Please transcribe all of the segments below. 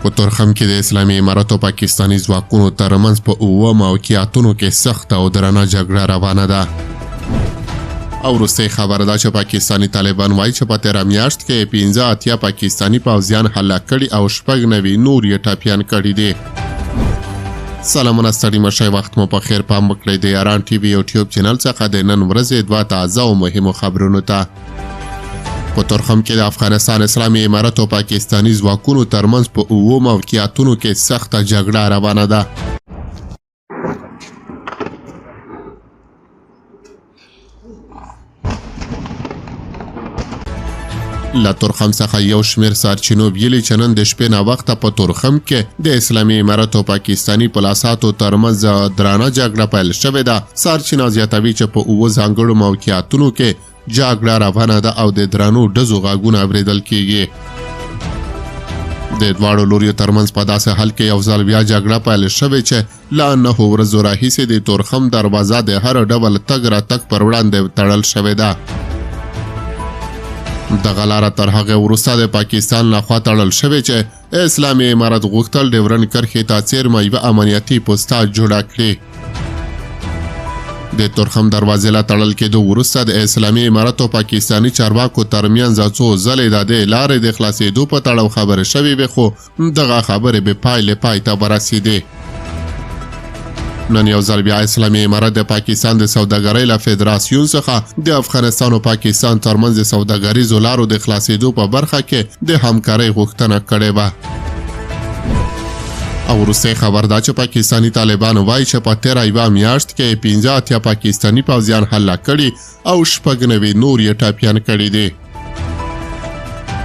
په تورخم کې د اسلامي اماراتو پاکستاني ځواکونو ترمنځ په 7 موقعیتونو کې سخت او درنه جګړه روانه ده. او وروستۍ خبره ده چې پاکستاني طالبان وایي چې په تېره میاشت کې 15 پاکستاني پوځیان هلاک کړي او 9 نور یې ټپیان کړي دي. سلامونه ستړي مشئ، وخت مو په خیر. پام وکړئ د یاران ټي وي یوټیوب چینل څخه د نن ورځې 2 تازه او مهمو خبرونو ته. په تورخم کې د افغانستان اسلامي اماراتو پاکستاني ځواکونو ترمنځ په 7 موقعیتونو کې سخته جګړه روانه ده. له تورخم څخه یو شمېر سرچینو ویلي چې نن د شپې ناوخته په تورخم کې د اسلامي اماراتو پاکستاني پلاساتو ترمنځ درانه جګړه پیل شوې ده. سرچینه زیاتوي چې په 7 ځانګړو موقعیتونو کې جګړه روانه ده او د درنو ډزو غږونه اورېدل کېږي. د دواړو لوریو ترمنځ په داسې حال کې یو ځل بیا جګړه پیل شوې چې له 9 ورځو راهیسې د تورخم دروازه د هر ډول تګ راتګ پر وړاندې تړل شوې ده. دغه لاره تر هغې وروسته د پاکستان لخوا تړل شوې چې اسلامي امارت غوښتل ډیورنډ کرښې ته څیرمه یوه امنیتي پوسته جوړه کړي. د تورخم دروازې له تړل کېدو وروسته د اسلامي اماراتو پاکستاني چارواکو ترمنځ څو ځلې د دې لارې د خلاصېدو په تړاو خبرې شوې وې، خو دغه خبرې بې پای ته ورسېدې. نن یو ځل بیا اسلامي امارت د پاکستان د سوداګرۍ له فدراسیون څخه د افغانستان او پاکستان ترمنځ د سوداګریزو لارو د خلاصېدو په برخه کې د همکارۍ غوښتنه کړې وه. او وروستۍ خبر دا چې پاکستاني طالبان وایي چې په تېره یوه میاشت کې 15 پاکستاني پوځیان هلاک کړي او 9 نور یې ټپیان کړي دي.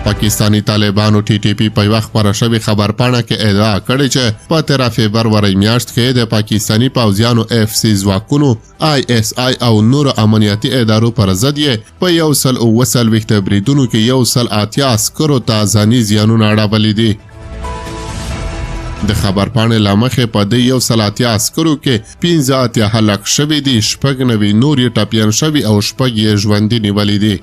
پاکستاني طالبانو TTP په یوه خپره شوې خبرپاڼه کې ادعا کړې چې په 13 فبرورۍ میاشت کې د پاکستاني پوځیانو FC ځواکونو ISI او نورو امنیتي ادارو پر ضد یې په 123 بریدونو کې 180 عسکرو ته ځاني زیانونه اړولي دي. د خبرپاڼې له مخې په دې 180 عسکرو کې 15 هلاک شوي دي، 9 نور یې ټپیان شوي او 6 یې ژوندي نیولي دي.